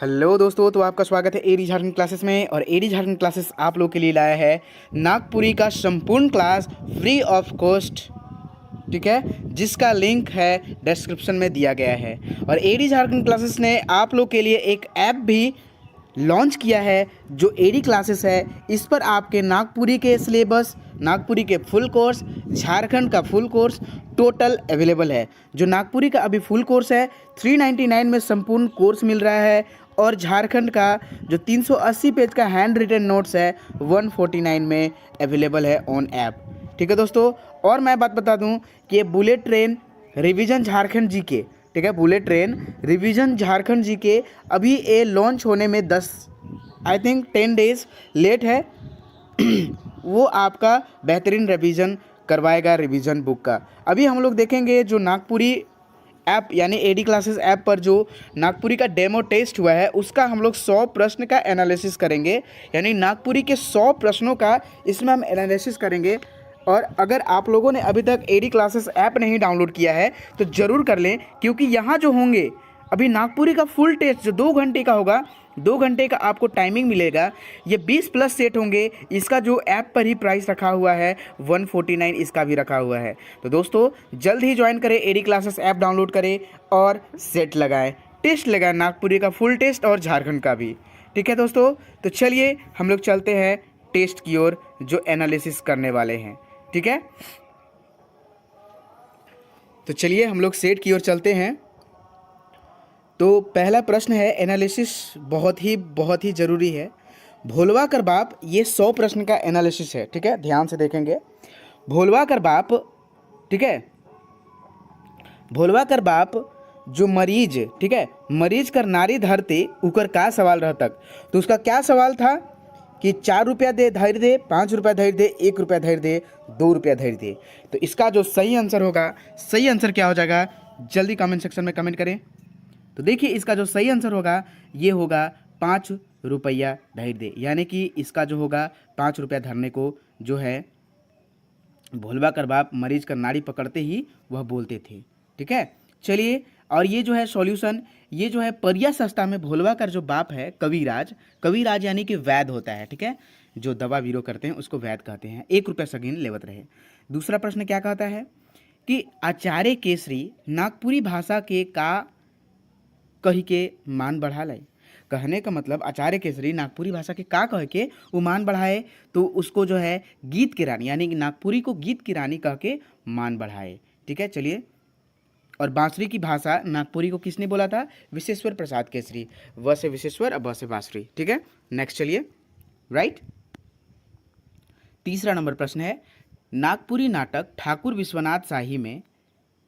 Hello दोस्तों, तो आपका स्वागत है एडी झारखंड क्लासेस में। और एडी झारखंड क्लासेस आप लोग के लिए लाया है नागपुरी का संपूर्ण क्लास फ्री ऑफ कॉस्ट, ठीक है, जिसका लिंक है डिस्क्रिप्शन में दिया गया है। और एडी झारखंड क्लासेस ने आप लोग के लिए एक ऐप भी लॉन्च किया है जो एडी क्लासेस है। इस पर आपके नागपुरी के सिलेबस, नागपुरी के फुल कोर्स, झारखंड का फुल कोर्स टोटल अवेलेबल है। जो नागपुरी का अभी फुल कोर्स है 399 में संपूर्ण कोर्स मिल रहा है, और झारखंड का जो 380 पेज का हैंड रिटन नोट्स है 149 में अवेलेबल है ऑन ऐप, ठीक है दोस्तों। और मैं बात बता दूं कि ये bullet train revision Jharkhand GK, ठीक है, bullet train revision Jharkhand GK अभी ये लॉन्च होने में 10 डेज लेट है। वो आपका बेहतरीन रिवीजन करवाएगा रिवीजन बुक का। अभी हम लोग देखेंगे जो नागपुरी ऐप यानी एडी क्लासेस ऐप पर जो नागपुरी का डेमो टेस्ट हुआ है उसका हम लोग 100 प्रश्न का एनालिसिस करेंगे, यानी नागपुरी के 100 प्रश्नों का इसमें हम एनालिसिस करेंगे। और अगर आप लोगों ने अभी तक एडी क्लासेस ऐप नहीं डाउनलोड किया है तो ज़रूर कर लें, क्योंकि यहाँ जो होंगे अभी नागपुरी का फुल टेस्ट जो 2 घंटे का होगा, 2 घंटे का आपको टाइमिंग मिलेगा। ये 20+ सेट होंगे। इसका जो ऐप पर ही प्राइस रखा हुआ है 149 इसका भी रखा हुआ है। तो दोस्तों जल्द ही ज्वाइन करें, एडी क्लासेस ऐप डाउनलोड करें और सेट लगाएं, टेस्ट लगाएं, नागपुरी का फुल टेस्ट और झारखंड का भी, ठीक है दोस्तों। तो चलिए हम लोग चलते हैं टेस्ट की ओर जो एनालिसिस करने वाले हैं, ठीक है। तो चलिए हम लोग सेट की ओर चलते हैं। तो पहला प्रश्न है, एनालिसिस बहुत ही ज़रूरी है। भोलवा कर बाप, ये 100 प्रश्न का एनालिसिस है, ठीक है, ध्यान से देखेंगे। भोलवा कर बाप, ठीक है, भोलवा कर बाप जो मरीज, ठीक है, मरीज कर नारी धरते उकर का सवाल रहतक। तो उसका क्या सवाल था कि 4 रुपया दे धैर्य दे, 5 रुपया धैर्य दे, 1 रुपया धैर्य दे, 2 रुपया धैर्य दे। तो इसका जो सही आंसर होगा, सही आंसर क्या हो जाएगा, जल्दी कमेंट सेक्शन में कमेंट करें। तो देखिए इसका जो सही आंसर होगा ये होगा 5 रुपया धैर्य दे, यानी कि इसका जो होगा 5 रुपया धरने को जो है भोलवा कर बाप मरीज का नाड़ी पकड़ते ही वह बोलते थे, ठीक है। चलिए, और ये जो है सॉल्यूशन, ये जो है परिया सस्ता में भोलवा कर जो बाप है कविराज, कविराज यानी कि वैद्य होता है, ठीक है, जो दवा वीरो करते हैं उसको वैद्य कहते हैं, 1 रुपया सगीन लेवत रहे। दूसरा प्रश्न क्या कहता है कि आचार्य केसरी नागपुरी भाषा के का कही के मान बढ़ा लाए। कहने का मतलब आचार्य केसरी नागपुरी भाषा के का कह के वो मान बढ़ाए, तो उसको जो है गीत की रानी यानी कि नागपुरी को गीत की रानी कह के मान बढ़ाए, ठीक है। चलिए, और बांसुरी की भाषा नागपुरी को किसने बोला था, विश्वेश्वर प्रसाद केसरी, व से विश्वेश्वर और ब से बांसुरी, ठीक है। नेक्स्ट चलिए, राइट। तीसरा नंबर प्रश्न है, नागपुरी नाटक ठाकुर विश्वनाथ शाही में,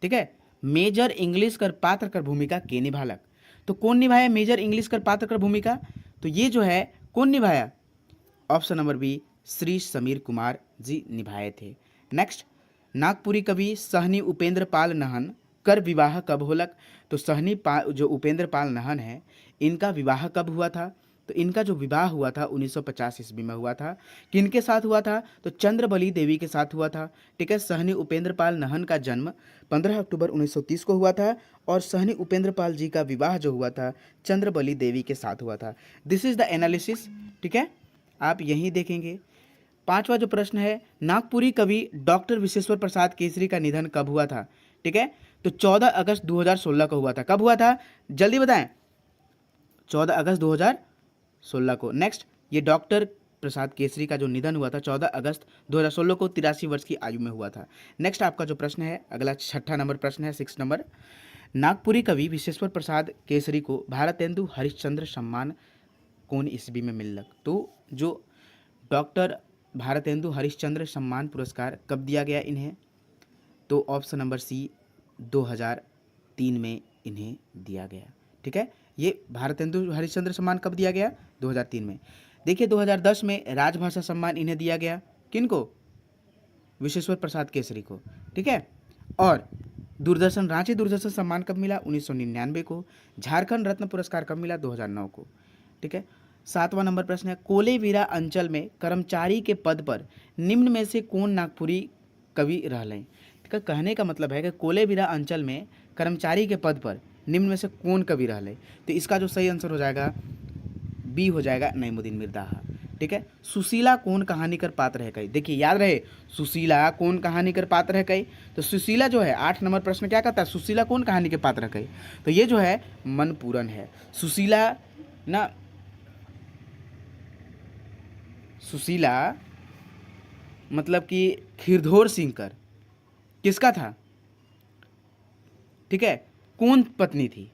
ठीक है, मेजर इंग्लिश कर पात्र कर भूमिका के निभालक। तो कौन निभाया मेजर इंग्लिश कर पात्र कर भूमिका, तो ये जो है कौन निभाया, option number B Shri Sameer Kumar ji निभाए थे। नेक्स्ट, नागपुरी कवि सहनी उपेंद्र पाल नहन कर विवाह कब होलक। तो सहनी जो उपेंद्र पाल नहन है इनका विवाह कब हुआ था, तो इनका जो विवाह हुआ था 1950 ईस्वी में हुआ था। किनके साथ हुआ था, तो चंद्रबली देवी के साथ हुआ था, ठीक है। सहनी उपेंद्र पाल नहन का जन्म 15 अक्टूबर 1930 को हुआ था, और सहनी उपेंद्र पाल जी का विवाह जो हुआ था चंद्रबली देवी के साथ हुआ था। दिस इज द एनालिसिस, ठीक है, आप यहीं देखेंगे। पांचवा जो प्रश्न है, नागपुरी कवि डॉक्टर विश्वेश्वर प्रसाद केसरी का निधन कब हुआ था, ठीक है, तो 14 अगस्त 2016 को हुआ था। कब हुआ था, जल्दी बताएं, 14 अगस्त 2016 को। नेक्स्ट, ये डॉक्टर प्रसाद केसरी का जो निधन हुआ था 14 अगस्त 2016 को 83 वर्ष की आयु में हुआ था। नेक्स्ट आपका जो प्रश्न है अगला 6ठा नंबर प्रश्न है, 6 नंबर, नागपुरी कवि विश्वेश्वर प्रसाद केसरी को भारतेंदु हरिश्चंद्र सम्मान कौन ईस्वी में मिलक। तो जो डॉक्टर भारतेंदु हरिश्चंद्र सम्मान पुरस्कार कब दिया गया इन्हें, तो ऑप्शन नंबर सी 2003 में इन्हें दिया गया, ठीक है। ये भारतेंदु हरिश्चंद्र सम्मान कब दिया गया, 2003 में। देखिए 2010 में राजभाषा सम्मान इन्हें दिया गया, किनको, विश्वेश्वर प्रसाद केसरी को, ठीक है। और दूरदर्शन रांची दूरदर्शन सम्मान कब मिला, 1999 को। झारखंड रत्न पुरस्कार कब मिला, 2009 को, ठीक है। 7वां नंबर प्रश्न है, कोलेबिरा अंचल में कर्मचारी के पद पर निम्न में से कौन नागपुरी कवि रहलें। कहने का मतलब है कि कोलेबिरा अंचल में कर्मचारी के पद पर निम्न में से कौन कवि रहले? तो इसका जो सही आंसर हो जाएगा बी हो जाएगा नईमुद्दीन मिर्दाहा। ठीक है। सुशीला कौन कहानी कर पात्र है कई? देखिए याद रहे, सुशीला कौन कहानी कर पात्र है कई? तो सुशीला जो है 8 नंबर प्रश्न क्या कहता है, सुशीला कौन कहानी के पात्र है कई? तो ये जो है मनपूरन है। सुशीला ना, सुशीला मतलब कि खीरधोर सिंह किसका था? ठीक है, कौन पत्नी थी?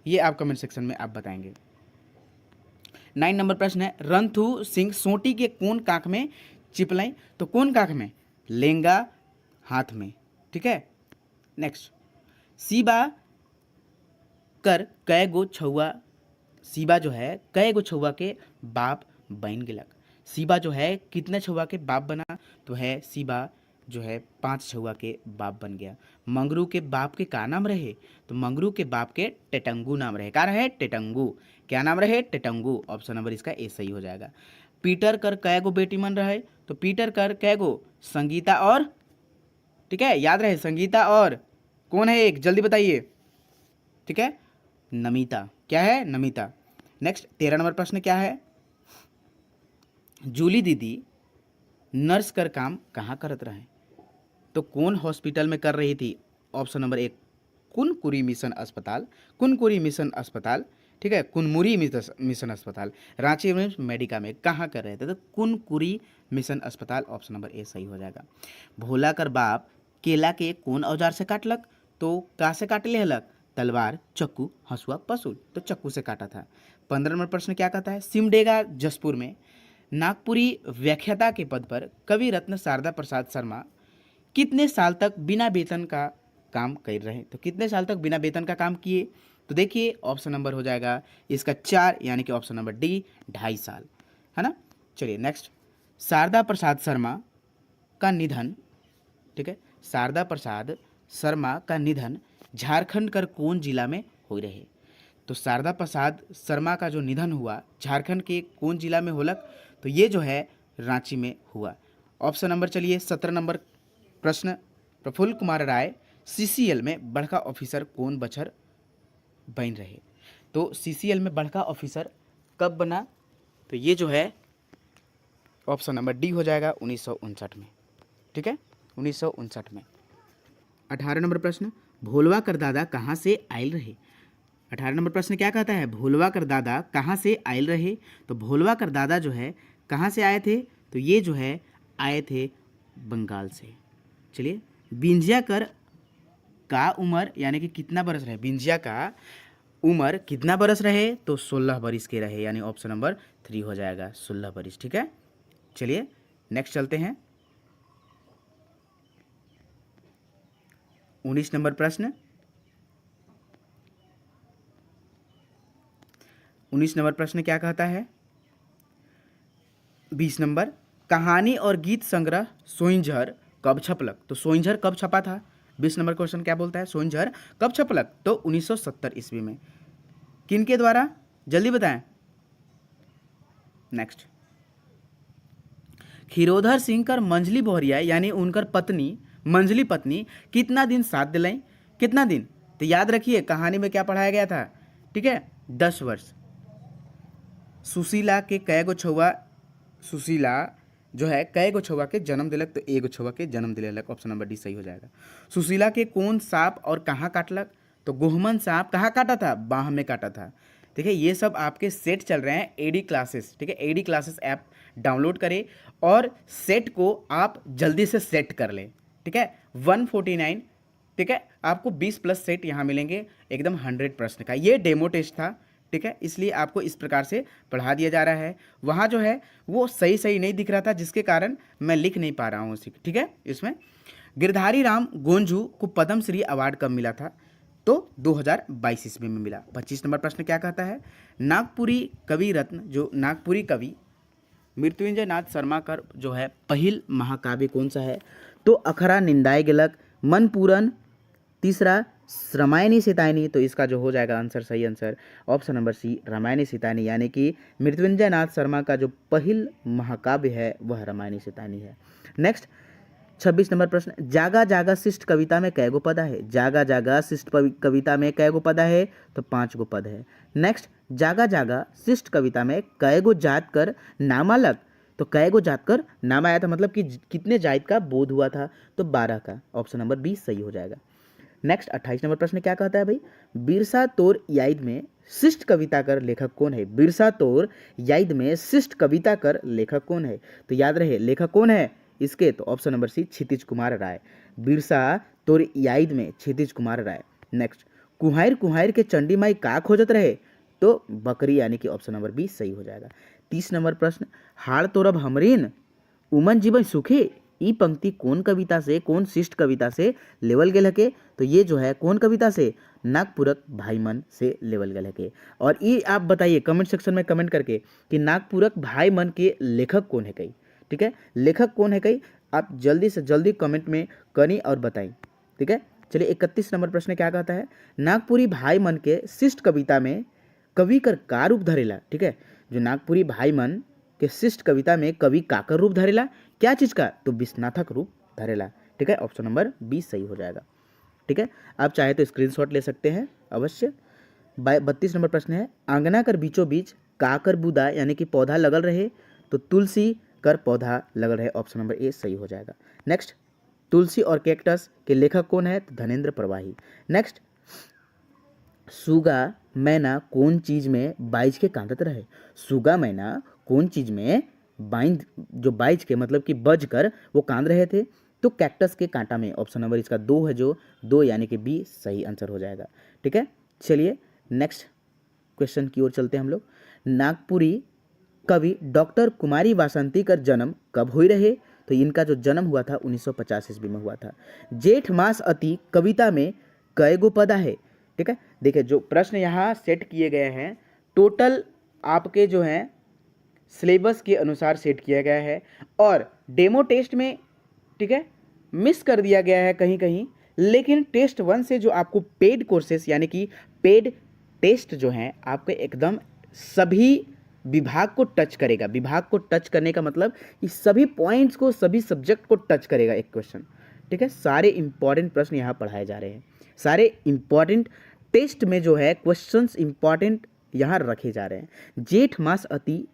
ये आप कमेंट सेक्शन में आप बताएंगे। 9 नंबर प्रश्न है, रणथु सिंह सोटी के कौन काख में चिपलाई? तो कौन काख में? लेंगा हाथ में। ठीक है। नेक्स्ट, सीबा कर कै गो छुआ? सीबा जो है कै गो छुआ के बाप बन गिलक? सीबा जो है कितने छुआ के बाप बना? तो है सीबा जो है 5 छुआ के बाप बन गया। मंगरू के बाप के का नाम रहे? तो मंगरू के बाप के टेटंगू नाम रहे। क्या रहे? टेटंगू। क्या नाम रहे? टेटंगू। ऑप्शन नंबर इसका ए सही हो जाएगा। पीटर कर कै गो बेटी मन रहे? तो पीटर कर कै गो? संगीता और, ठीक है याद रहे, संगीता और कौन है एक, जल्दी बताइए। ठीक है, नमिता। क्या है? नमिता। नेक्स्ट 13 नंबर प्रश्न क्या है, जूली दीदी नर्स कर काम कहाँ करत रहे? तो कौन हॉस्पिटल में कर रही थी? ऑप्शन नंबर 1 कुनकुरी मिशन अस्पताल। कुनकुरी मिशन अस्पताल। ठीक है, कुनमुरी मिशन अस्पताल। रांची में मेडिका में कहाँ कर रहे थे? तो कुनकुरी मिशन अस्पताल। ऑप्शन नंबर ए सही हो जाएगा। भोला कर बाप केला के कौन औजार से काटलक? तो का से काट ले हलक? तलवार, चक्कू, हंसुआ, पसूल। तो चक्कू से काटा था। 15 नंबर प्रश्न क्या कहता है, सिमडेगा जसपुर में नागपुरी व्याख्याता के पद पर कवि रत्न शारदा प्रसाद शर्मा कितने साल तक बिना वेतन का काम कर रहे? तो कितने साल तक बिना वेतन का काम किए? तो देखिए ऑप्शन नंबर हो जाएगा इसका 4, यानी कि ऑप्शन नंबर डी 2.5 साल, है ना। चलिए नेक्स्ट, शारदा प्रसाद शर्मा का निधन, ठीक है, शारदा प्रसाद शर्मा का निधन झारखंड कर कौन जिला में हो रहे? तो शारदा प्रसाद शर्मा का जो निधन हुआ झारखंड के कौन जिला में होलक? तो ये जो है रांची में हुआ। ऑप्शन नंबर चलिए 17 नंबर प्रश्न, प्रफुल्ल कुमार राय सीसीएल में बड़का ऑफिसर कौन बछर बन रहे? तो सीसीएल में बड़का ऑफिसर कब बना? तो ये जो है ऑप्शन नंबर डी हो जाएगा 1959 में। ठीक है, 1959 में। 18 नंबर प्रश्न, भोलवा कर दादा कहाँ से आयल रहे? 18 नंबर प्रश्न क्या कहता है, भोलवा कर दादा कहाँ से आयल रहे? तो भोलवा कर दादा जो है कहाँ से आए थे? तो ये जो है आए थे बंगाल से। चलिए, बिंजिया कर का उम्र यानी कि कितना बरस रहे? बिंजिया का उम्र कितना बरस रहे? तो 16 बरिस के रहे, यानी ऑप्शन नंबर 3 हो जाएगा 16 बरिस। ठीक है, चलिए नेक्स्ट चलते हैं। 19 नंबर प्रश्न, 19 नंबर प्रश्न क्या कहता है, 20 नंबर, कहानी और गीत संग्रह सोइंझर कब छपलक? तो सोइंझर कब छपा था? 20 नंबर क्वेश्चन क्या बोलता है, सोइंझर कब छपलक? तो 1970 ईस्वी में। किन के द्वारा? जल्दी बताएं। नेक्स्ट, खीरोधर सिंह कर मंझली बोहरिया यानी उनकर पत्नी, मंझली पत्नी कितना दिन साथ दिलाई? कितना दिन? तो याद रखिए कहानी में क्या पढ़ाया गया था, ठीक है, 10 वर्ष। सुशीला के कै गो छुआ, सुशीला जो है कै गो छुआ के जन्म दिलक? तो एगो छुआ के जन्म दिलक। ऑप्शन नंबर डी सही हो जाएगा। सुशीला के कौन सांप और कहाँ काटलक? तो गोहमन सांप कहाँ काटा था? बाह में काटा था। देखिए ये सब आपके सेट चल रहे हैं एडी क्लासेस, ठीक है, एडी क्लासेस ऐप डाउनलोड करें और सेट को आप जल्दी से सेट कर लें। ठीक है, 149, ठीक है, आपको 20+ सेट यहाँ मिलेंगे एकदम 100 प्रश्न का। ये डेमो टेस्ट था, ठीक है, इसलिए आपको इस प्रकार से पढ़ा दिया जा रहा है। वहाँ जो है वो सही सही नहीं दिख रहा था, जिसके कारण मैं लिख नहीं पा रहा हूँ उसी। ठीक है, इसमें गिरधारी राम गोंझू को पद्मश्री अवार्ड कब मिला था? तो 2022 ईस्वी में मिला। 25 नंबर प्रश्न क्या कहता है, नागपुरी कवि रत्न जो नागपुरी कवि मृत्युंजय नाथ शर्मा का जो है पहिल महाकाव्य कौन सा है? तो अखरा निंदाए गिलक, मनपूरन, तीसरा रामायणी सीतायनी। तो इसका जो हो जाएगा आंसर, सही आंसर ऑप्शन नंबर सी रामायणी सीतायनी, यानी कि मृत्युंजय नाथ शर्मा का जो पहिल महाकाव्य है वह रामायणी सीतायनी है। नेक्स्ट, 26 नंबर प्रश्न, जागा जागा शिष्ट कविता में कै गो पदा है? जागा जागा शिष्ट कविता में कै गो पदा है? तो 5 गो पद है। नेक्स्ट, जागा जागा शिष्ट कविता में कै गो जात कर नाम अलग? तो कै गो जात कर नाम आया था, मतलब कि कितने जात का बोध हुआ था? तो 12 का। ऑप्शन नंबर 20 सही हो जाएगा। नेक्स्ट 28 नंबर प्रश्न क्या कहता है भाई? बिरसा तोर याद में शिष्ट कविता कर लेखक कौन है? बिरसा तोर याद में शिष्ट कविता कर लेखक कौन है? तो याद रहे लेखक कौन है इसके? तो ऑप्शन नंबर सी, क्षितिज कुमार राय। बिरसा तोर याद में क्षितिज कुमार राय। नेक्स्ट, कुहायर कुहायर के चंडी माई का खोजत रहे? तो बकरी, यानी कि ऑप्शन नंबर 20 सही हो जाएगा। 30 नंबर प्रश्न, हाड़ तोरब हमरीन उमन जीवन सुखी, ई पंक्ति कौन कविता से, कौन शिष्ट कविता से लेवल गेल हके? तो ये जो है कौन कविता से? नागपुरक भाईमन से लेवल गेल हके। और ये आप बताइए कमेंट सेक्शन में कमेंट करके कि नागपुरक भाईमन के लेखक कौन है कई? ठीक है, लेखक कौन है कई? आप जल्दी से जल्दी कमेंट में करी और बताइए। ठीक है, चलिए 31 नंबर प्रश्न क्या कहता है? नागपुरी भाईमन के शिष्ट कविता में कवि कर का रूप धरेला? ठीक है, जो नागपुरी भाईमन के शिष्ट कविता में कवि काकर रूप धरेला? क्या चीज का? तो विश्वनाथक रूप धरेला। ठीक है, ऑप्शन नंबर 20 सही हो जाएगा। ठीक है, आप चाहे तो स्क्रीनशॉट ले सकते हैं अवश्य। 32 नंबर प्रश्न है, आंगना कर बीचों बीच काकर बुदा यानी कि पौधा लगल रहे? तो तुलसी कर पौधा लगल रहे। ऑप्शन नंबर ए सही हो जाएगा। नेक्स्ट, तुलसी और कैक्टस के लेखक कौन है? तो धनेन्द्र प्रवाही। नेक्स्ट, सुगा मैना कौन चीज में बाइज के कांदत रहे? सुगा मैना कौन चीज में बाइंद, जो बाइज के मतलब कि बज कर वो कांद रहे थे? तो कैक्टस के कांटा में। ऑप्शन नंबर इसका 2 है, जो 2 यानी कि बी सही आंसर हो जाएगा। ठीक है, चलिए नेक्स्ट क्वेश्चन की ओर चलते हैं हम लोग। नागपुरी कवि डॉक्टर कुमारी वासंती का जन्म कब हुई रहे? तो इनका जो जन्म हुआ था 1950 ईस्वी में हुआ था। जेठ मास अति कविता में कई गो पदा है? ठीक है, देखिए जो प्रश्न यहाँ सेट किए गए हैं टोटल आपके जो हैं सिलेबस के अनुसार सेट किया गया है, और डेमो टेस्ट में ठीक है मिस कर दिया गया है कहीं कहीं, लेकिन टेस्ट 1 से जो आपको पेड कोर्सेस यानी कि पेड टेस्ट जो हैं आपके एकदम सभी विभाग को टच करेगा। विभाग को टच करने का मतलब कि सभी पॉइंट्स को, सभी सब्जेक्ट को टच करेगा एक क्वेश्चन। ठीक है, सारे इंपॉर्टेंट प्रश्न यहाँ पढ़ाए जा रहे हैं, सारे इंपॉर्टेंट टेस्ट में जो है क्वेश्चंस इंपॉर्टेंट यहाँ रखे जा रहे हैं। जेठ मास अति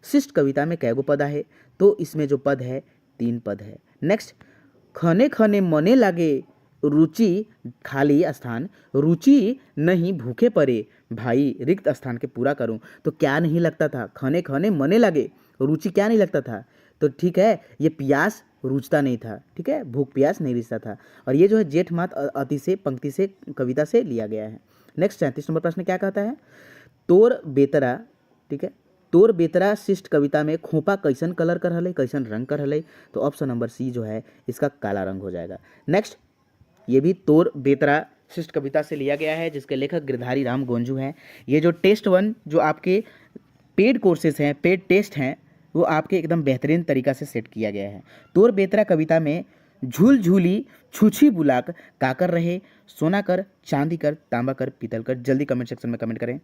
शिष्ट कविता में कैगो पदा है? तो इसमें जो पद है 3 पद है। नेक्स्ट, खने खने मने लागे रुचि खाली स्थान, रुचि नहीं भूखे पड़े भाई रिक्त स्थान के पूरा करूं। तो क्या नहीं लगता था? खने खने मने लगे, रुचि क्या नहीं लगता था? तो ठीक है, ये प्यास रुचता नहीं था। ठीक है, भूख प्यास नहीं रिश्ता था। और ये जो है जेठ मात अति से पंक्ति से कविता से लिया गया है। नेक्स्ट 37 नंबर प्रश्न क्या कहता है? तोर बेतरा, ठीक है, तोर बेतरा शिष्ट कविता में खोपा कैसन कलर कर हले, कैसन रंग कर हले? तो ऑप्शन नंबर सी जो है इसका काला रंग हो जाएगा। नेक्स्ट, ये भी तोर बेतरा शिष्ट कविता से लिया गया है, जिसके लेखक गिरधारी राम गोंजू हैं। ये जो टेस्ट 1 जो आपके पेड कोर्सेज हैं, पेड टेस्ट हैं, वो आपके एकदम बेहतरीन तरीका से सेट किया गया है। तोर बेतरा कविता में झूल झूली छूछी बुलाक काकर रहे? सोना कर, चांदी कर, तांबा कर, पीतल कर। जल्दी कमेंट सेक्शन में कमेंट करें,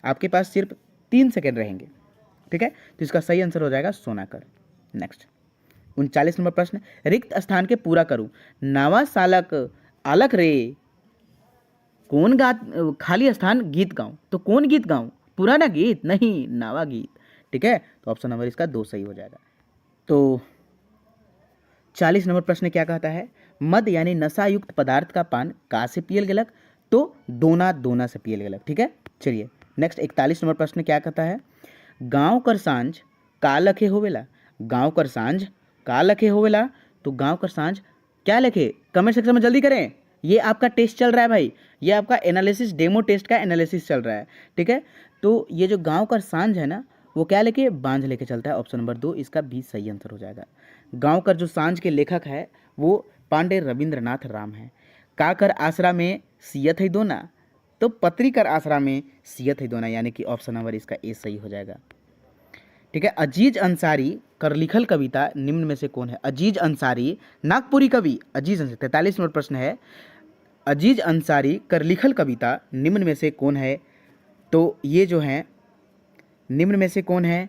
आपके पास सिर्फ 3 सेकेंड रहेंगे। ठीक है, तो इसका सही आंसर हो जाएगा सोना कर। नेक्स्ट 39 नंबर प्रश्न, रिक्त स्थान के पूरा करूं, नावा सालक आलक रे कौन गा खाली स्थान गीत गाऊं? तो कौन गीत गाऊं? पुराना गीत नहीं, नावा गीत। ठीक है, तो ऑप्शन नंबर इसका 2 सही हो जाएगा। तो 40 नंबर प्रश्न क्या कहता है? मद यानी नशा युक्त पदार्थ का पान का से पियल गेलक? तो दोना दोना से पियल गेलक। ठीक है, चलिए नेक्स्ट 41 नंबर प्रश्न क्या कहता है? गांव कर सांझ का लखे होवेला? गांव कर सांझ का लखे होवेला? तो गांव कर सांझ क्या लिखे? कमेंट सेक्शन में जल्दी करें, ये आपका टेस्ट चल रहा है भाई, ये आपका एनालिसिस डेमो टेस्ट का एनालिसिस चल रहा है। ठीक है, तो ये जो गांव का सांझ है ना, वो क्या लेके? बांझ लेके चलता है। ऑप्शन नंबर 2 इसका भी सही आंसर हो जाएगा। गांव का जो सांझ के लेखक है वो पांडे रविंद्रनाथ राम है। का कर आसरा में सियत है दोना? तो पत्री कर आसरा में सियत है दोना, यानी कि ऑप्शन नंबर इसका ए सही हो जाएगा। ठीक है, अजीज अंसारी कर लिखल कविता निम्न में से कौन है? अजीज अंसारी नागपुरी कवि अजीज अंसारी, 43 नंबर प्रश्न है, अजीज अंसारी कर लिखल कविता निम्न में से कौन है? तो ये जो है निम्न में से कौन है?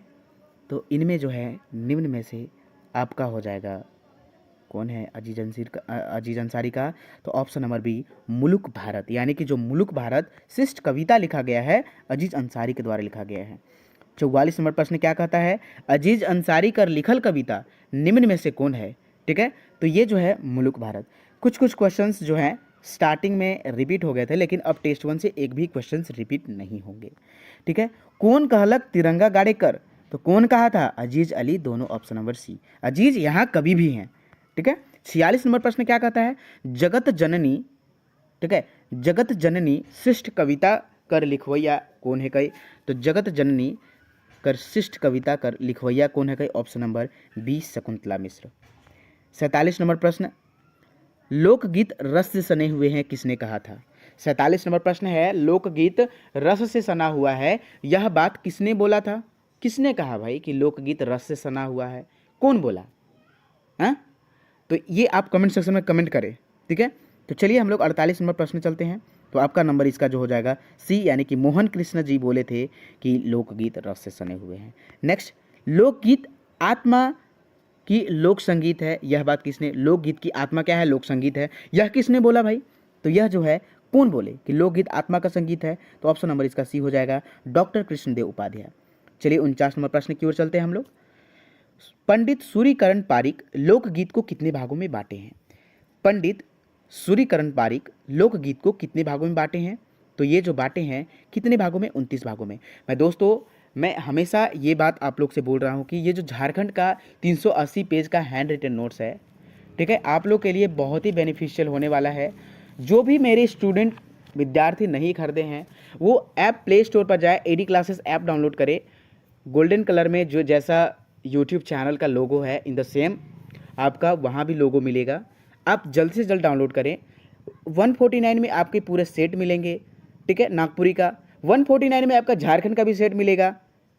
तो इनमें जो है निम्न में से आपका हो जाएगा कौन है अजीज अंसारी का? तो ऑप्शन नंबर बी मुलुक भारत, यानी कि जो मुलुक भारत शिष्ट कविता लिखा गया है अजीज अंसारी के द्वारा लिखा गया है। 44 नंबर प्रश्न क्या कहता है? अजीज अंसारी का लिखल कविता निम्न में से कौन है? ठीक है, तो ये जो है मुलुक भारत। कुछ कुछ क्वेश्चंस जो हैं स्टार्टिंग में रिपीट हो गए थे, लेकिन अब टेस्ट 1 से एक भी क्वेश्चंस रिपीट नहीं होंगे। ठीक है, कौन कहलक तिरंगा गाड़े कर? तो कौन कहा था? अजीज अली, दोनों ऑप्शन नंबर सी। अजीज यहाँ कवि भी हैं। ठीक है, 46 नंबर प्रश्न क्या कहता है? जगत जननी, ठीक है, जगत जननी शिष्ट कविता कर लिखवैया कौन है कई? तो जगत जननी कर शिष्ट कविता कर लिखवैया कौन है कई? ऑप्शन नंबर बी शकुंतला मिश्र। 47 नंबर प्रश्न, लोकगीत रस से सने हुए हैं किसने कहा था? 47 नंबर प्रश्न है, लोकगीत रस से सना हुआ है, यह बात किसने बोला था? किसने कहा भाई कि लोकगीत रस से सना हुआ है? कौन बोला? हाँ, तो ये आप कमेंट सेक्शन में कमेंट करें। ठीक है, तो चलिए हम लोग 48 नंबर प्रश्न चलते हैं। तो आपका नंबर इसका जो हो जाएगा सी, यानी कि मोहन कृष्ण जी बोले थे कि लोकगीत रस से सने हुए हैं। नेक्स्ट, लोकगीत आत्मा की लोक संगीत है, यह बात किसने? लोकगीत की आत्मा क्या है? लोक संगीत है, यह किसने बोला भाई? तो यह जो है कौन बोले कि लोकगीत आत्मा का संगीत है? तो ऑप्शन नंबर इसका सी हो जाएगा, डॉक्टर कृष्णदेव उपाध्याय। चलिए 49 नंबर प्रश्न की ओर चलते हैं हम लोग। पंडित सूर्यकरण पारिक लोकगीत को कितने भागों में बांटे हैं? पंडित सूर्यकरण पारिक लोकगीत को कितने भागों में बांटे हैं? तो ये जो बांटे हैं कितने भागों में? 29 भागों में। मैं हमेशा ये बात आप लोग से बोल रहा हूँ कि ये जो झारखंड का 380 पेज का हैंड रिटन नोट्स है, ठीक है, आप लोग के लिए बहुत ही बेनिफिशियल होने वाला है। जो भी मेरे स्टूडेंट विद्यार्थी नहीं खरीदे हैं वो ऐप प्ले स्टोर पर जाए, एडी क्लासेस ऐप डाउनलोड करें। गोल्डन कलर में जो जैसा यूट्यूब चैनल का लोगो है, इन द सेम आपका वहाँ भी लोगो मिलेगा। आप जल्द से जल्द डाउनलोड करें। 149 में आपके पूरे सेट मिलेंगे। ठीक है, नागपुरी का 149 में आपका झारखंड का भी सेट मिलेगा,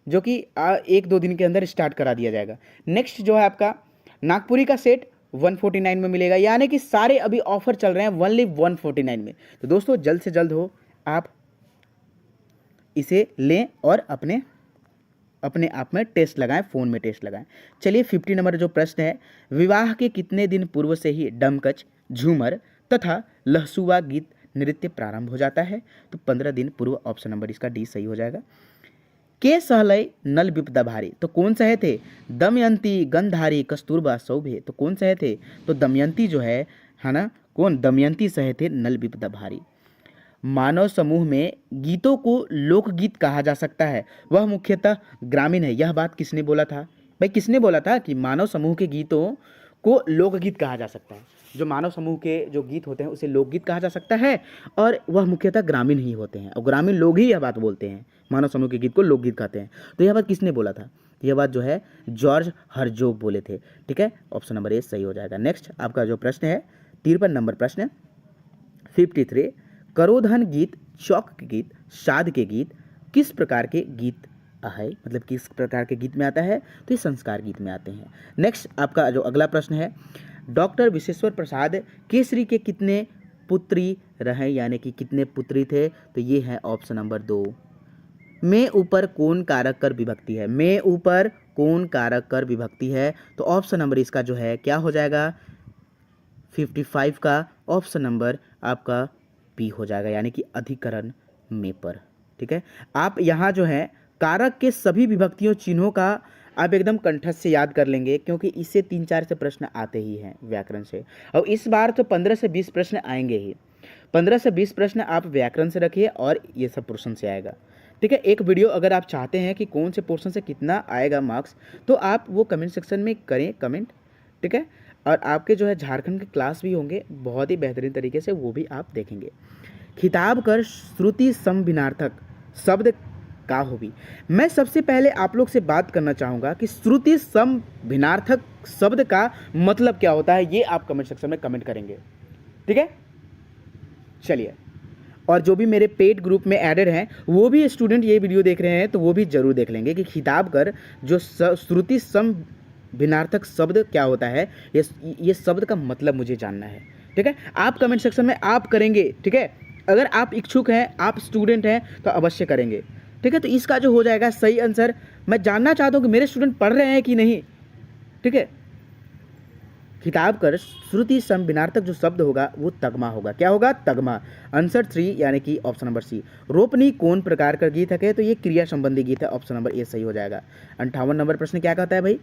जो कि 1-2 दिन के अंदर स्टार्ट करा दिया जाएगा। नेक्स्ट जो है आपका नागपुरी का सेट 149 में मिलेगा, यानी कि सारे अभी ऑफर चल रहे हैं ओनली 149 में। तो दोस्तों जल्द से जल्द हो आप इसे लें और अपने आप में टेस्ट लगाएं, फ़ोन में टेस्ट लगाएं। चलिए 50 नंबर जो प्रश्न है, विवाह के कितने दिन पूर्व से ही डमकच, झूमर तथा लहसुआ गीत नृत्य प्रारंभ हो जाता है? तो 15 दिन पूर्व, ऑप्शन नंबर इसका डी सही हो जाएगा। के सहलय नल विपदा भारी, तो कौन सहे थे? दमयंती, गंधारी, कस्तूरबा, सौभे, तो कौन सहे थे? तो दमयंती जो है ना, कौन? दमयंती सहे थे नल विपदा भारी। मानव समूह में गीतों को लोकगीत कहा जा सकता है, वह मुख्यतः ग्रामीण है, यह बात किसने बोला था? भाई किसने बोला था कि मानव समूह के गीतों को लोकगीत कहा जा सकता है? जो मानव समूह के जो गीत होते हैं उसे लोकगीत कहा जा सकता है, और वह मुख्यतः ग्रामीण ही होते हैं, और ग्रामीण लोग ही यह बात बोलते हैं, मानव समूह के गीत को लोकगीत कहते हैं। तो यह बात किसने बोला था? यह बात जो है जॉर्ज हर्जोग बोले थे। ठीक है, ऑप्शन नंबर ए सही हो जाएगा। नेक्स्ट आपका जो प्रश्न है 53 नंबर प्रश्न 53, करोधन गीत, चौक के गीत, शाद के गीत किस प्रकार के गीत है, मतलब किस प्रकार के गीत में आता है? तो ये संस्कार गीत में आते हैं। नेक्स्ट आपका जो अगला प्रश्न है, डॉक्टर विश्वेश्वर प्रसाद केसरी के कितने पुत्री रहे, यानी कि कितने पुत्री थे? तो ये है ऑप्शन नंबर 2। में ऊपर कौन कारक कर विभक्ति है? में ऊपर कौन कारक कर विभक्ति है? तो ऑप्शन नंबर इसका जो है क्या हो जाएगा? 55 का ऑप्शन नंबर आपका बी हो जाएगा, यानी कि अधिकरण में पर। ठीक है, आप यहाँ जो है कारक के सभी विभक्तियों चिन्हों का आप एकदम कंठस्थ से याद कर लेंगे, क्योंकि इससे 3-4 से प्रश्न आते ही हैं व्याकरण से, और इस बार तो 15 से 20 प्रश्न आएंगे ही। 15 से 20 प्रश्न आप व्याकरण से रखिए और ये सब पोर्शन से आएगा। ठीक है, एक वीडियो अगर आप चाहते हैं कि कौन से पोर्शन से कितना आएगा मार्क्स, तो आप वो कमेंट सेक्शन में करें कमेंट। ठीक है, और आपके जो है झारखंड के क्लास भी होंगे बहुत ही बेहतरीन तरीके से, वो भी आप देखेंगे। खिताब कर श्रुति समभिनार्थक शब्द का हो भी। मैं सबसे पहले आप लोग से बात करना चाहूँगा कि श्रुति समभिनार्थक शब्द का मतलब क्या होता है, ये आप कमेंट सेक्शन में कमेंट करेंगे। ठीक है, चलिए, और जो भी मेरे पेड ग्रुप में एडेड हैं वो भी स्टूडेंट ये वीडियो देख रहे हैं तो वो भी जरूर देख लेंगे कि खिताब कर जो श्रुति समभिनार्थक शब्द क्या होता है, ये शब्द का मतलब मुझे जानना है। ठीक है, आप कमेंट सेक्शन में आप करेंगे। ठीक है, अगर आप इच्छुक हैं, आप स्टूडेंट हैं तो अवश्य करेंगे। ठीक है, तो इसका जो हो जाएगा सही आंसर, मैं जानना चाहता हूँ कि मेरे स्टूडेंट पढ़ रहे हैं कि नहीं। ठीक है, खिताब कर श्रुति संविनार्थक जो शब्द होगा वो तगमा होगा। क्या होगा? तगमा। आंसर 3 यानी कि ऑप्शन नंबर सी। रोपनी कौन प्रकार का गीत है? तो ये क्रिया संबंधी गीत है, ऑप्शन नंबर ए सही हो जाएगा। 58 नंबर प्रश्न क्या कहता है भाई?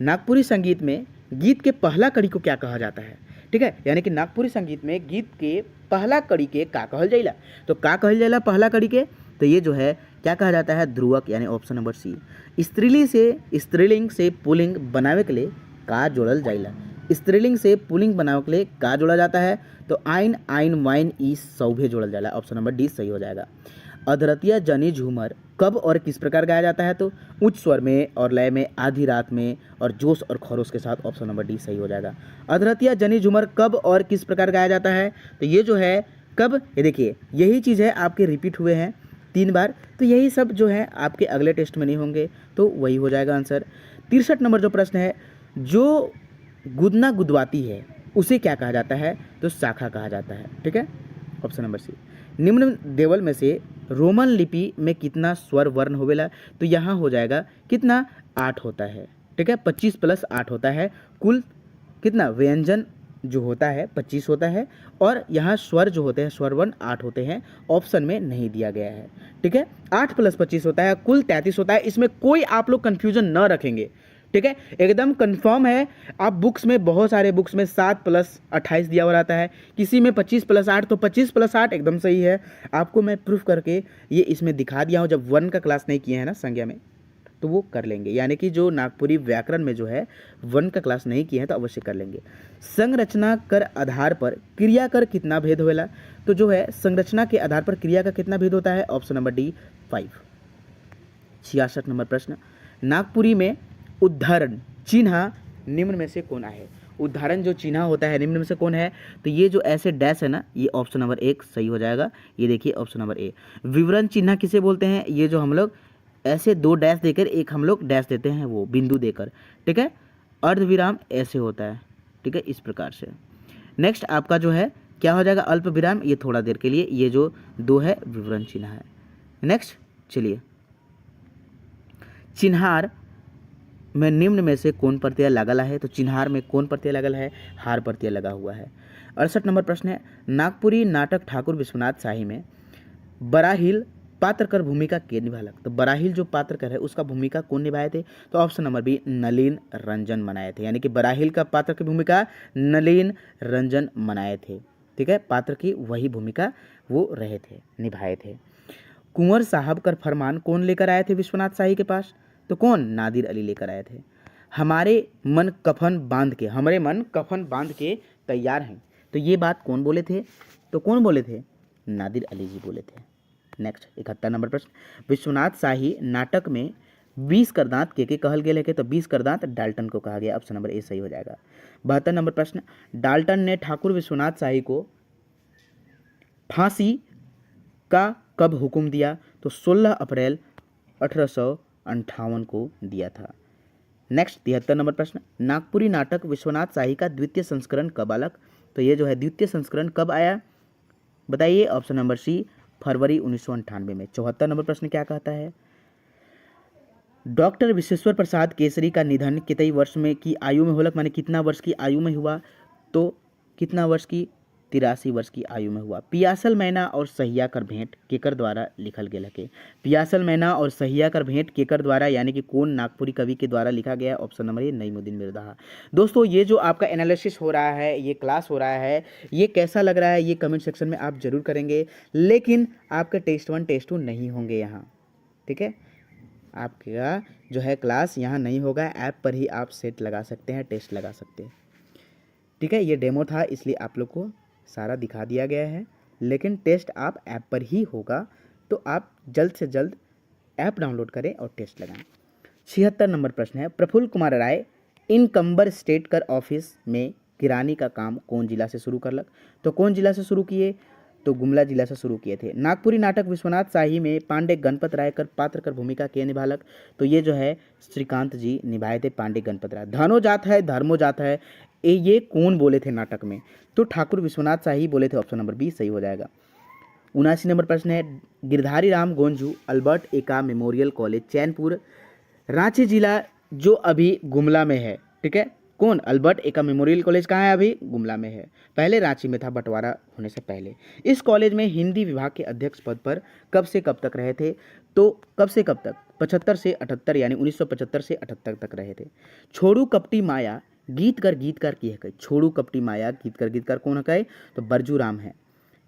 नागपुरी संगीत में गीत के पहला कड़ी को क्या कहा जाता है? ठीक है, यानी कि नागपुरी संगीत में गीत के पहला कड़ी के का कहल जाइला? तो का कहल जाइला पहला कड़ी के? तो ये जो है क्या कहा जाता है? ध्रुवक, यानी ऑप्शन नंबर सी। स्त्रीलिंग से पुल्लिंग बनावे के लिए का जोड़ल जाइला? स्त्रीलिंग से पुल्लिंग बनावे के लिए का जोड़ा जाता है? तो आइन, आइन, वाइन, ई सौभे जोड़ल जाला, ऑप्शन नंबर डी सही हो जाएगा। अधरतिया जनी झूमर कब और किस प्रकार गाया जाता है? तो उच्च स्वर में और लय में, आधी रात में और जोश और खरोश के साथ, ऑप्शन नंबर डी सही हो जाएगा। अधरतिया जनी झूमर कब और किस प्रकार गाया जाता है? तो ये जो है कब, ये देखिए यही चीज़ है आपके रिपीट हुए हैं 3 बार, तो यही सब जो है आपके अगले टेस्ट में नहीं होंगे, तो वही हो जाएगा आंसर। 63 नंबर जो प्रश्न है, जो गुदना गुदवाती है उसे क्या कहा जाता है? तो शाखा कहा जाता है। ठीक है, ऑप्शन नंबर सी। निम्न देवल में से रोमन लिपि में कितना स्वर वर्ण होवेला? तो यहाँ हो जाएगा कितना? 8 होता है। ठीक है, 25 + 8 होता है, कुल कितना व्यंजन जो होता है 25 होता है, और यहाँ स्वर जो होते हैं स्वर वर्ण 8 होते हैं, ऑप्शन में नहीं दिया गया है। ठीक है, 8 + 25 होता है, कुल 33 होता है। इसमें कोई आप लोग कन्फ्यूजन न रखेंगे। ठीक है, एकदम कंफर्म है। आप बुक्स में, बहुत सारे बुक्स में 7 + 28 दिया हुआ रहता है, किसी में 25 + 8, तो 25 + 8 एकदम सही है। आपको मैं प्रूफ करके ये इसमें दिखा दिया हूँ। जब 1 का क्लास नहीं किए हैं ना संज्ञा में, तो वो कर लेंगे, यानी कि जो नागपुरी व्याकरण में जो है 1 का क्लास नहीं किए हैं तो अवश्य कर लेंगे। संरचना कर आधार पर क्रिया कर कितना भेद होएला? तो जो है संरचना के आधार पर क्रिया का कितना भेद होता है? Option number D 5। 66 नंबर प्रश्न, नागपुरी में उदाहरण चिन्ह निम्न में से कौन है? उदाहरण जो चिन्ह होता है निम्न में से कौन है? तो ये जो ऐसे डैश है ना, ये ऑप्शन नंबर 1 सही हो जाएगा। ये देखिए ऑप्शन नंबर ए। विवरण चिन्ह किसे बोलते हैं? ये जो हम लोग ऐसे 2 डैश देकर एक हम लोग डैश देते हैं, वो बिंदु देकर। ठीक है, अर्धविराम ऐसे होता है। ठीक है, इस प्रकार से। नेक्स्ट आपका जो है क्या हो जाएगा? अल्प विराम, ये थोड़ा देर के लिए, ये जो 2 है विवरण चिन्ह है। नेक्स्ट चलिए, चिन्हार में निम्न में से कौन प्रत्यय लगल है? तो चिन्हार में कौन प्रत्यय लगल है? हार प्रत्यय लगा हुआ है। 68 नंबर प्रश्न है, नागपुरी नाटक ठाकुर विश्वनाथ शाही में बराहिल पात्रकर भूमिका के निभालक? तो बराहिल जो पात्रकर है उसका भूमिका कौन निभाए थे? तो option number B Nalin Ranjan बनाए थे, यानी कि बराहिल का पात्र की भूमिका नलिन रंजन बनाए थे। ठीक है, पात्र की वही भूमिका वो रहे थे, निभाए थे। कुंवर साहब का फरमान कौन लेकर आए थे विश्वनाथ शाही के पास? तो कौन? नादिर अली लेकर आए थे। हमारे मन कफन बांध के तैयार हैं, तो ये बात कौन बोले थे? तो कौन बोले थे? नादिर अली जी बोले थे। नेक्स्ट 71 नंबर प्रश्न, विश्वनाथ शाही नाटक में 20 करदांत के कहल गेल है के? तो 20 करदांत डाल्टन को कहा गया, ऑप्शन नंबर ए सही हो जाएगा। 72 नंबर प्रश्न, डाल्टन ने ठाकुर विश्वनाथ शाही को फांसी का कब हुक्म दिया? तो 16 अप्रैल 1858 को दिया था। नेक्स्ट 73 नंबर प्रश्न, नागपुरी नाटक विश्वनाथ शाही का द्वितीय संस्करण कब आलक? तो ये जो है द्वितीय संस्करण कब आया बताइए? ऑप्शन नंबर सी फरवरी 1998 में। 74 नंबर प्रश्न क्या कहता है? डॉक्टर विश्वेश्वर प्रसाद केसरी का निधन कितने वर्ष में की आयु में होलक? माने कितना वर्ष की आयु में हुआ? तो कितना वर्ष की? 83 वर्ष की आयु में हुआ। पियासल मैना और सहिया कर भेंट केकर द्वारा लिखल गेल है? पियासल मैना और सहिया कर भेंट केकर द्वारा, यानी कि कौन नागपुरी कवि के द्वारा लिखा गया? Option number A Naimuddin Mirza. दोस्तों, ये जो आपका एनालिसिस हो रहा है, ये क्लास हो रहा है, ये कैसा लग रहा है ये कमेंट सेक्शन में आप जरूर करेंगे। लेकिन आपके टेस्ट 1 टेस्ट 2 नहीं होंगे यहाँ। ठीक है, आपका जो है क्लास यहाँ नहीं होगा, ऐप पर ही आप सेट लगा सकते हैं, टेस्ट लगा सकते हैं। ठीक है, ये डेमो था इसलिए आप लोग को सारा दिखा दिया गया है, लेकिन टेस्ट आप ऐप पर ही होगा, तो आप जल्द से जल्द ऐप डाउनलोड करें और टेस्ट लगाएं। 76 नंबर प्रश्न है, प्रफुल्ल कुमार राय इनकम्बर स्टेट कर ऑफिस में किरानी का काम कौन जिला से शुरू करलक? तो कौन जिला से शुरू किए? तो गुमला जिला से शुरू किए थे। नागपुरी नाटक विश्वनाथ शाही में पांडे गणपत राय कर पात्र कर भूमिका के निभालक? तो ये जो है श्रीकांत जी निभाए थे, पांडे गणपत राय। धनो जात है धर्मो जात है, ये कौन बोले थे नाटक में? तो ठाकुर विश्वनाथ शाही बोले थे, ऑप्शन नंबर बी सही हो जाएगा। 79 नंबर प्रश्न है, गिरधारी राम गोंजू अल्बर्ट एका मेमोरियल कॉलेज चैनपुर रांची जिला जो अभी गुमला में है, ठीक है, कौन? अल्बर्ट एक्का मेमोरियल कॉलेज कहाँ है? अभी गुमला में है, पहले रांची में था बंटवारा होने से पहले। इस कॉलेज में हिंदी विभाग के अध्यक्ष पद पर कब से कब तक रहे थे? तो कब से कब तक? 75 से 78, यानी 1975 से 78 तक रहे थे। छोड़ू कपटी माया गीतकार की है कई। छोड़ू कपटी माया गीतकार कौन है कई? तो बरजू राम है।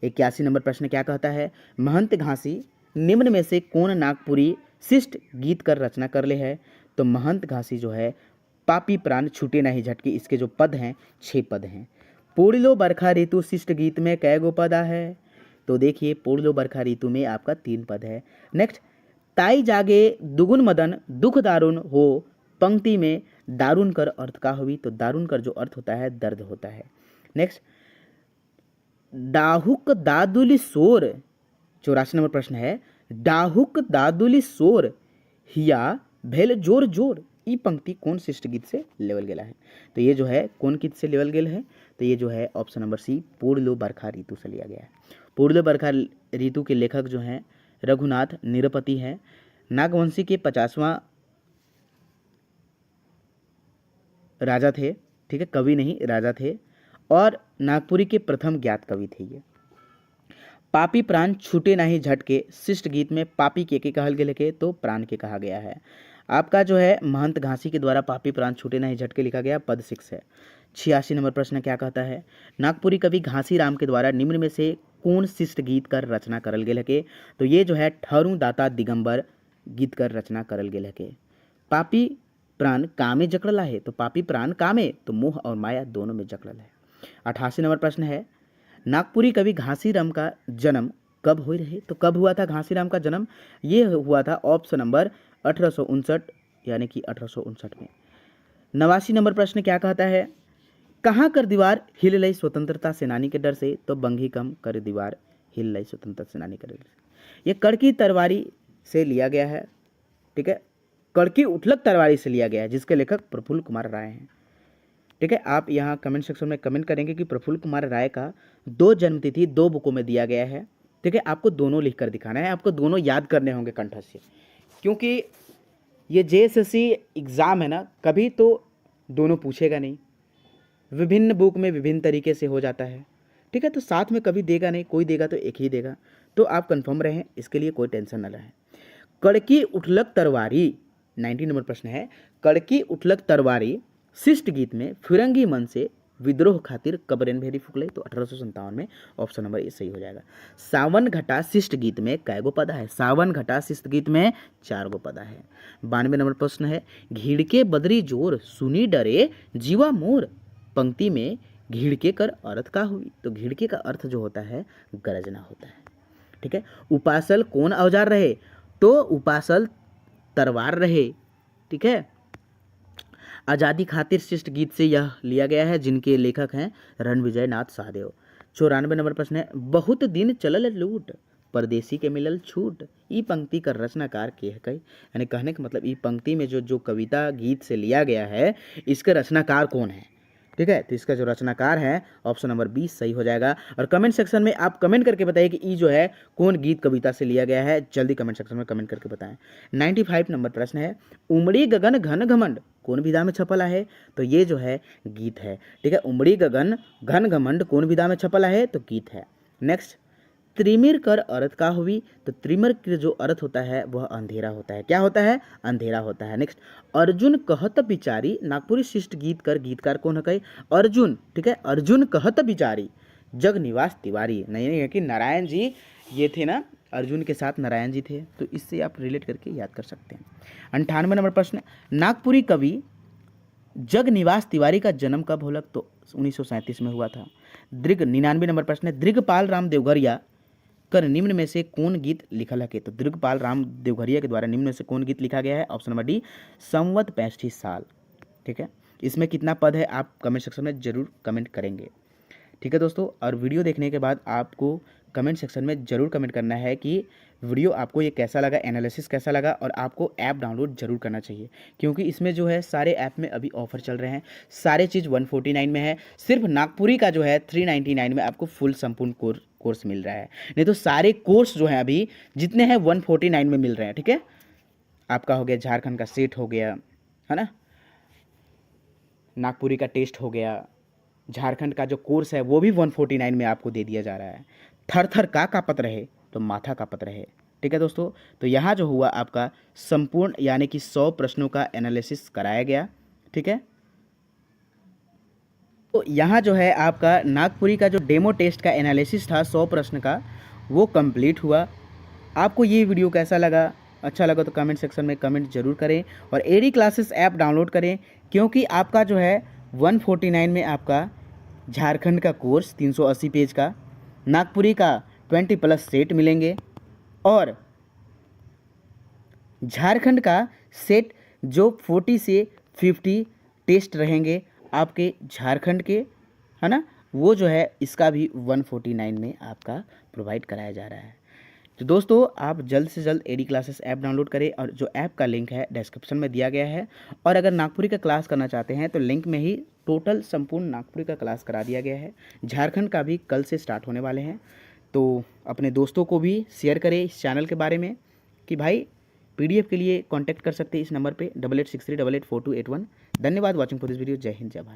81 नंबर प्रश्न क्या कहता है? महंत घासी निम्न में से कौन नागपुरी शिष्ट गीत कर रचना कर ले है? तो महंत घासी जो है पापी प्राण छूटे नहीं झटके, इसके जो पद हैं 6 पद हैं। पूर्लो बरखा ऋतु शिष्ट गीत में कै गो पदा है? तो देखिए पूर्लो बरखा ऋतु में आपका 3 पद है। नेक्स्ट, ताई जागे दुगुन मदन दुख दारुण हो पंक्ति में दारुण कर अर्थ का हुई? तो दारुण कर जो अर्थ होता है दर्द होता है। नेक्स्ट, डाहुक दादुली शोर, 84 नंबर प्रश्न है, डाहुक दादुली शोर हिया भेल जोर जोर, ई पंक्ति कौन शिष्ट गीत से लेवल गेला है? तो ये जो है कौन गीत से लेवल गेल है? तो ये जो है ऑप्शन नंबर सी पूर्लो बरखा ऋतु से लिया गया है। पूर्लो बरखा ऋतु के लेखक जो हैं रघुनाथ निरपति हैं। नागवंशी के 50वां राजा थे, ठीक है, कवि नहीं राजा थे, और नागपुरी के प्रथम ज्ञात कवि थे ये। पापी प्राण छूटे नहीं झटके शिष्ट गीत में पापी के कहल गेल के? तो प्राण के कहा गया है। आपका जो है महंत घासी के द्वारा पापी प्राण छूटे नहीं झटके लिखा गया, पद 6 है। 86 नंबर प्रश्न क्या कहता है? नागपुरी कवि घासी राम के द्वारा निम्न में से कौन शिष्ट गीत कर रचना करल गेल के? तो ये जो है ठहरू दाता दिगंबर गीत कर रचना करल गेल के। पापी प्राण कामे जकड़ला है? तो पापी प्राण कामे तो मोह और माया दोनों में जकड़ल है। 88 नंबर प्रश्न है, नागपुरी कवि घासीराम का जन्म कब हुई रहे? तो कब हुआ था घासीराम का जन्म? ये हुआ था ऑप्शन नंबर 1859, यानी कि 1859 में। 89 नंबर प्रश्न क्या कहता है? कहाँ कर दीवार हिल लई स्वतंत्रता सेनानी के डर से? तो बंगी कम कर दीवार हिल लई स्वतंत्रता सेनानी के डर से। ये कड़की तरवारी से लिया गया है, ठीक है, कड़की उठलक तरवारी से लिया गया है, जिसके लेखक प्रफुल्ल कुमार राय हैं। ठीक है, आप यहाँ कमेंट सेक्शन में कमेंट करेंगे कि प्रफुल्ल कुमार राय का 2 जन्मतिथि 2 बुकों में दिया गया है। ठीक है, आपको दोनों लिख कर दिखाना है, आपको दोनों याद करने होंगे कंठस्थ से, क्योंकि ये जेएसएससी एग्ज़ाम है ना, कभी तो दोनों पूछेगा नहीं, विभिन्न बुक में विभिन्न तरीके से हो जाता है। ठीक है, तो साथ में कभी देगा नहीं, कोई देगा तो एक ही देगा, तो आप कंफर्म रहें, इसके लिए कोई टेंशन न रहें। कड़की उठलक तरवारी 90 नंबर प्रश्न है, कड़की उठलक तरवारी शिष्ट गीत में फिरंगी मन से विद्रोह खातिर कबरेन भेरी फुकले? तो 1857 में ऑप्शन नंबर ए सही हो जाएगा। सावन घटा शिष्ट गीत में कैगो पदा है? सावन घटा शिष्ट गीत में 4 गो पदा है। 92 नंबर प्रश्न है, घिड़के बदरी जोर सुनी डरे जीवा मोर, पंक्ति में घिड़के कर अर्थ का हुई? तो घिड़के का अर्थ जो होता है गरजना होता है। ठीक है, उपासल कौन औजार रहे? तो उपासल तलवार रहे। ठीक है, आज़ादी खातिर शिष्ट गीत से यह लिया गया है, जिनके लेखक हैं रणविजय नाथ सहदेव। 94 नंबर प्रश्न है, बहुत दिन चलल लूट परदेसी के मिलल छूट, ई पंक्ति का रचनाकार के है कई? यानी कहने का मतलब ई पंक्ति में जो कविता गीत से लिया गया है, इसका रचनाकार कौन है? ठीक है, तो इसका जो रचनाकार है ऑप्शन नंबर 20 सही हो जाएगा। और कमेंट सेक्शन में आप कमेंट करके बताइए कि ई जो है कौन गीत कविता से लिया गया है, जल्दी कमेंट सेक्शन में कमेंट करके बताएं। 95 नंबर प्रश्न है, उमड़ी गगन घन घमंड कौन विधा में छपला है? तो ये जो है गीत है। ठीक है, उमड़ी गगन घन घमंड कौन विधा में छपला है? तो गीत है। नेक्स्ट, त्रिमिर कर अर्थ का हुई? तो त्रिमिर का जो अर्थ होता है वह अंधेरा होता है। क्या होता है? अंधेरा होता है। नेक्स्ट, अर्जुन कहत बिचारी नागपुरी शिष्ट गीत कर गीतकार कौन है कई? अर्जुन। ठीक है, अर्जुन कहत बिचारी जग निवास तिवारी। नहीं है कि नारायण जी ये थे ना, अर्जुन के साथ नारायण जी थे, तो इससे आप रिलेट करके याद कर सकते हैं। 98 नंबर प्रश्न, नागपुरी कवि जग निवास तिवारी का जन्म कब होलक? तो 1937 में हुआ था। 99 नंबर प्रश्न है, दृगपाल राम देवघरिया कर निम्न में से कौन गीत लिखल है? तो दृगपाल राम देवघरिया के द्वारा निम्न में से कौन गीत लिखा गया है? ऑप्शन नंबर डी संवत 65 साल। ठीक है, इसमें कितना पद है आप कमेंट सेक्शन में जरूर कमेंट करेंगे। ठीक है दोस्तों, और वीडियो देखने के बाद आपको कमेंट सेक्शन में ज़रूर कमेंट करना है कि वीडियो आपको ये कैसा लगा, एनालिसिस कैसा लगा, और आपको ऐप डाउनलोड जरूर करना चाहिए, क्योंकि इसमें जो है सारे ऐप में अभी ऑफर चल रहे हैं, सारे चीज़ 149 में है, सिर्फ नागपुरी का जो है 399 में आपको फुल संपूर्ण कोर्स मिल रहा है। नहीं तो सारे कोर्स जो हैं अभी जितने हैं 149 में मिल रहे हैं। ठीक है, आपका हो गया झारखंड का सेट हो गया, है ना, नागपुरी का टेस्ट हो गया, झारखंड का जो कोर्स है वो भी 149 में आपको दे दिया जा रहा है। थर थर का काँपत रहे तो माथा काँपत रहे। ठीक है दोस्तों, तो यहाँ जो हुआ आपका संपूर्ण यानी कि 100 प्रश्नों का एनालिसिस कराया गया। ठीक है, तो यहाँ जो है आपका नागपुरी का जो डेमो टेस्ट का एनालिसिस था 100 प्रश्न का, वो कंप्लीट हुआ। आपको ये वीडियो कैसा लगा? अच्छा लगा तो कमेंट सेक्शन में कमेंट जरूर करें और एडी क्लासेस ऐप डाउनलोड करें, क्योंकि आपका जो है 149 में आपका झारखंड का कोर्स 380 पेज का, नागपुरी का 20+ सेट मिलेंगे और झारखंड का सेट जो 40 से 50 टेस्ट रहेंगे आपके झारखंड के, है ना, वो जो है इसका भी 149 में आपका प्रोवाइड कराया जा रहा है। तो दोस्तों आप जल्द से जल्द एडी क्लासेस ऐप डाउनलोड करें और जो ऐप का लिंक है डिस्क्रिप्शन में दिया गया है। और अगर नागपुरी का क्लास करना चाहते हैं तो लिंक में ही टोटल संपूर्ण नागपुरी का क्लास करा दिया गया है। झारखंड का भी कल से स्टार्ट होने वाले हैं, तो अपने दोस्तों को भी शेयर करें इस चैनल के बारे में कि भाई PDF के लिए कांटेक्ट कर सकते हैं इस नंबर पे 8863884281। धन्यवाद वॉचिंग फॉर दिस वीडियो। जय हिंद, जय भारत।